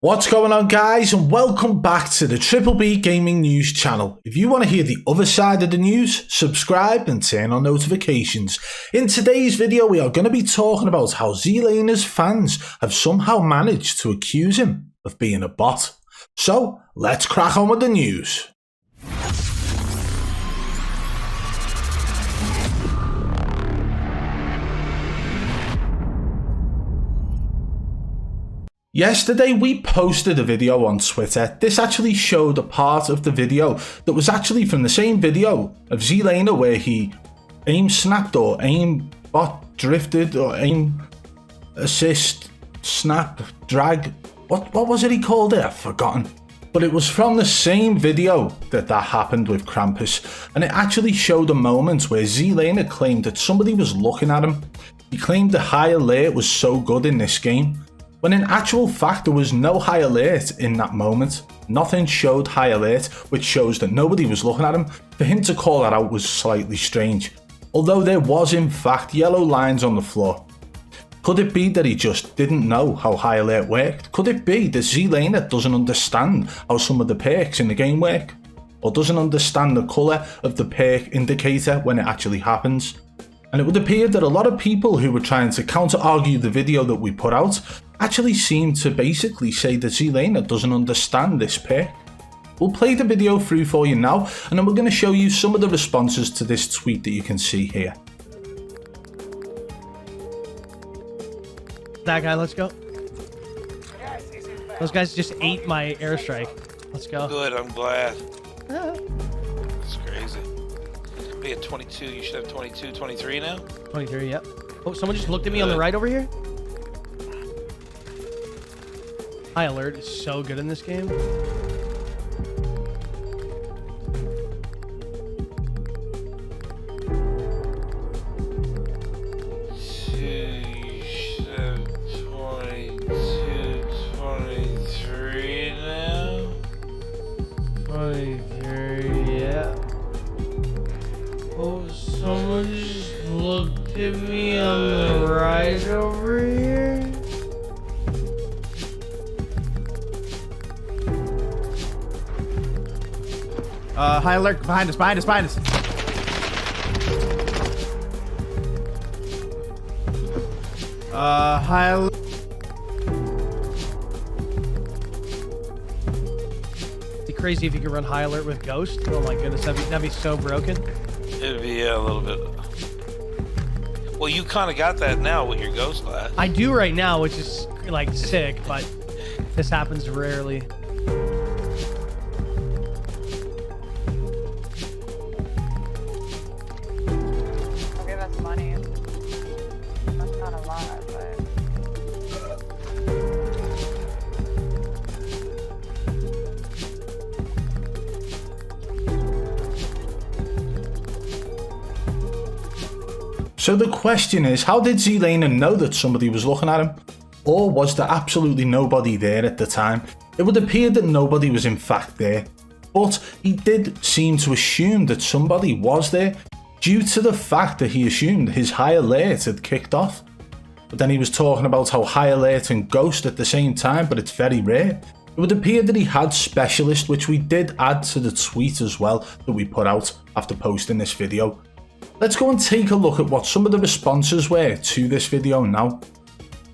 What's going on, guys, and welcome back to the BBB Gaming News Channel. If you want to hear the other side of the news, subscribe and turn on notifications. In today's video, we are going to be talking about how ZLANER's fans have somehow managed to accuse him of being a bot. So, let's crack on with the news. Yesterday we posted a video on Twitter. This actually showed a part of the video that was actually from the same video of ZLANER where he aim snapped or aim bot drifted or aim assist snap drag. What was it he called it? I've forgotten. But it was from the same video that happened with Krampus, and it actually showed a moment where ZLANER claimed that somebody was looking at him. He claimed the high alert was so good in this game, when in actual fact there was no high alert in that moment. Nothing showed high alert, which shows that nobody was looking at him. For him to call that out was slightly strange, although there was in fact yellow lines on the floor. Could it be that he just didn't know how high alert worked? Could it be that ZLANER doesn't understand how some of the perks in the game work? Or doesn't understand the colour of the perk indicator when it actually happens? And it would appear that a lot of people who were trying to counter-argue the video that we put out actually seem to basically say that ZLANER doesn't understand this perk. We'll play the video through for you now, and then we're going to show you some of the responses to this tweet that you can see here. That guy, let's go. Those guys just ate my airstrike. Let's go. Good, I'm glad. It's crazy. Be at 22, you should have 22, 23 now? 23, yep. Oh, someone just looked at me on the right over here. High alert is so good in this game. You should have 22, 23 now? 23, yeah. Oh, someone just looked at me on the right over here. High alert, behind us. High alert. It'd be crazy if you could run high alert with Ghost. Oh my goodness, that'd be so broken. It'd be a little bit. Well, you kind of got that now with your Ghost Lad. I do right now, which is like sick, but this happens rarely. Money. That's not a lot, but... So the question is, how did ZLANER know that somebody was looking at him? Or was there absolutely nobody there at the time? It would appear that nobody was in fact there, but he did seem to assume that somebody was there, due to the fact that he assumed his high alert had kicked off. But then he was talking about how high alert and ghost at the same time, but it's very rare. It would appear that he had specialist, which we did add to the tweet as well that we put out after posting this video. Let's go and take a look at what some of the responses were to this video now.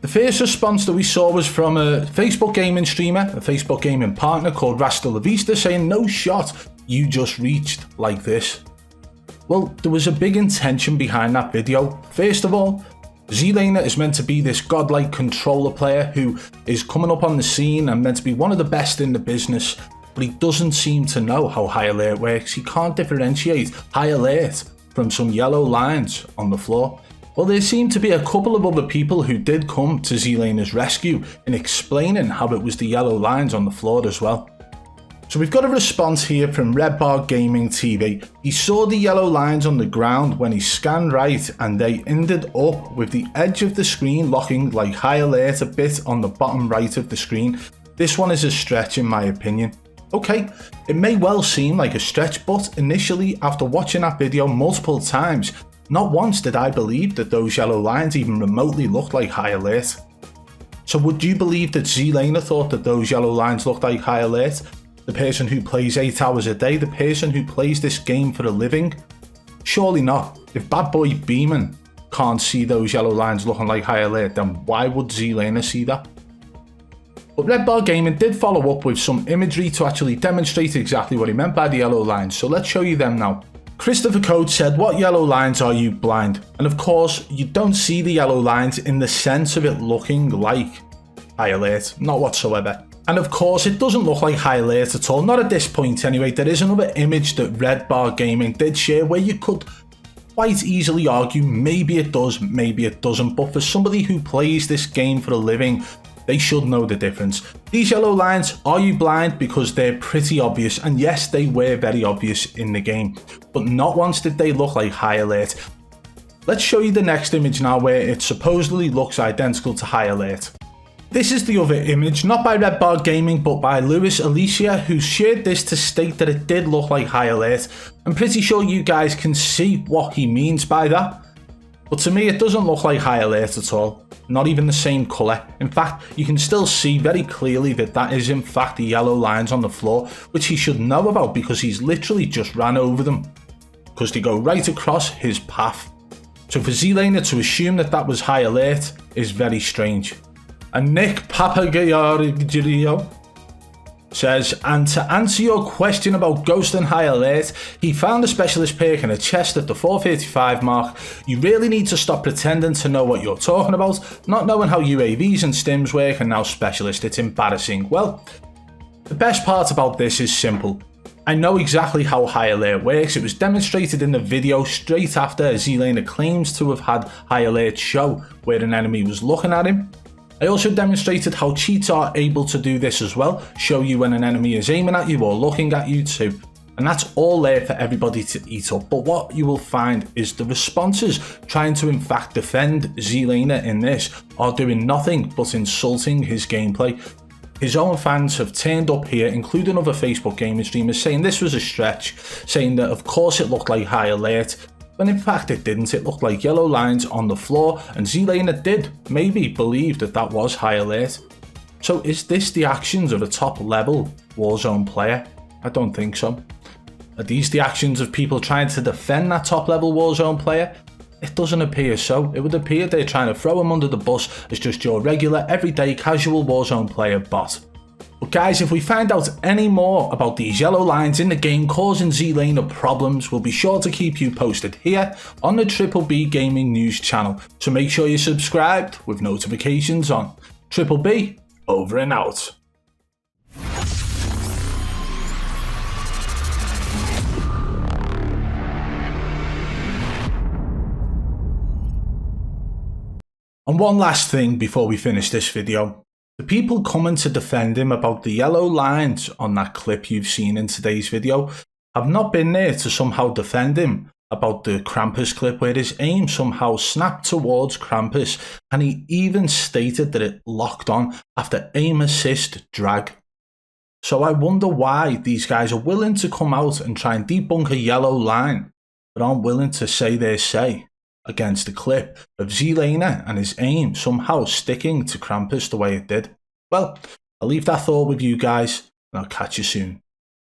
The first response that we saw was from a Facebook gaming streamer, a Facebook gaming partner called Rasta La Vista, saying, "No shot, you just reached like this." Well, there was a big intention behind that video. First of all, ZLANER is meant to be this godlike controller player who is coming up on the scene and meant to be one of the best in the business, but he doesn't seem to know how high alert works. He can't differentiate high alert from some yellow lines on the floor. Well, there seemed to be a couple of other people who did come to ZLANER's rescue in explaining how it was the yellow lines on the floor as well. So we've got a response here from Red Bar Gaming TV. He saw the yellow lines on the ground when he scanned right, and they ended up with the edge of the screen locking like high alert a bit on the bottom right of the screen. This one is a stretch in my opinion. Okay, it may well seem like a stretch, but initially after watching that video multiple times, not once did I believe that those yellow lines even remotely looked like high alert. So would you believe that ZLANER thought that those yellow lines looked like high alert? The person who plays 8 hours a day, the person who plays this game for a living? Surely not. If badboy Beaman can't see those yellow lines looking like high alert, then why would ZLANER see that? But Red Bar Gaming did follow up with some imagery to actually demonstrate exactly what he meant by the yellow lines, so let's show you them now. Christopher Code said, "What yellow lines are you, blind?" And of course, you don't see the yellow lines in the sense of it looking like high alert, not whatsoever. And of course, it doesn't look like high alert at all, not at this point anyway. There is another image that Red Bar Gaming did share where you could quite easily argue maybe it does, maybe it doesn't, but for somebody who plays this game for a living, they should know the difference. These yellow lines, are you blind? Because they're pretty obvious, and yes, they were very obvious in the game, but not once did they look like high alert. Let's show you the next image now where it supposedly looks identical to high alert. This is the other image, not by Red Bar Gaming, but by Lewis Alicia, who shared this to state that it did look like high alert. I'm pretty sure you guys can see what he means by that. But to me, it doesn't look like high alert at all. Not even the same colour. In fact, you can still see very clearly that that is in fact the yellow lines on the floor, which he should know about because he's literally just ran over them. Because they go right across his path. So for ZLANER to assume that that was high alert is very strange. And Nick Papagayo says, and to answer your question about Ghost and High Alert, he found a specialist perk in a chest at the 435 mark. You really need to stop pretending to know what you're talking about, not knowing how UAVs and stims work and now specialist, it's embarrassing. Well, the best part about this is simple. I know exactly how High Alert works. It was demonstrated in the video straight after ZLANER claims to have had High Alert show where an enemy was looking at him. I also demonstrated how cheats are able to do this as well, show you when an enemy is aiming at you or looking at you too. And that's all there for everybody to eat up. But what you will find is the responses trying to in fact defend ZLANER in this are doing nothing but insulting his gameplay. His own fans have turned up here, including other Facebook gaming streamers, saying this was a stretch, saying that of course it looked like high alert, when in fact it didn't. It looked like yellow lines on the floor, and ZLANER did maybe believe that that was high alert. So is this the actions of a top level Warzone player? I don't think so. Are these the actions of people trying to defend that top level Warzone player? It doesn't appear so. It would appear they're trying to throw him under the bus as just your regular, everyday, casual Warzone player bot. But guys, if we find out any more about these yellow lines in the game causing ZLANER problems, we'll be sure to keep you posted here on the BBB Gaming News Channel. So make sure you're subscribed with notifications on. BBB, over and out. And one last thing before we finish this video. The people coming to defend him about the yellow lines on that clip you've seen in today's video have not been there to somehow defend him about the Krampus clip where his aim somehow snapped towards Krampus, and he even stated that it locked on after aim assist drag. So I wonder why these guys are willing to come out and try and debunk a yellow line, but aren't willing to say their say against the clip of ZLANER and his aim somehow sticking to Krampus the way it did. Well, I'll leave that thought with you guys, and I'll catch you soon.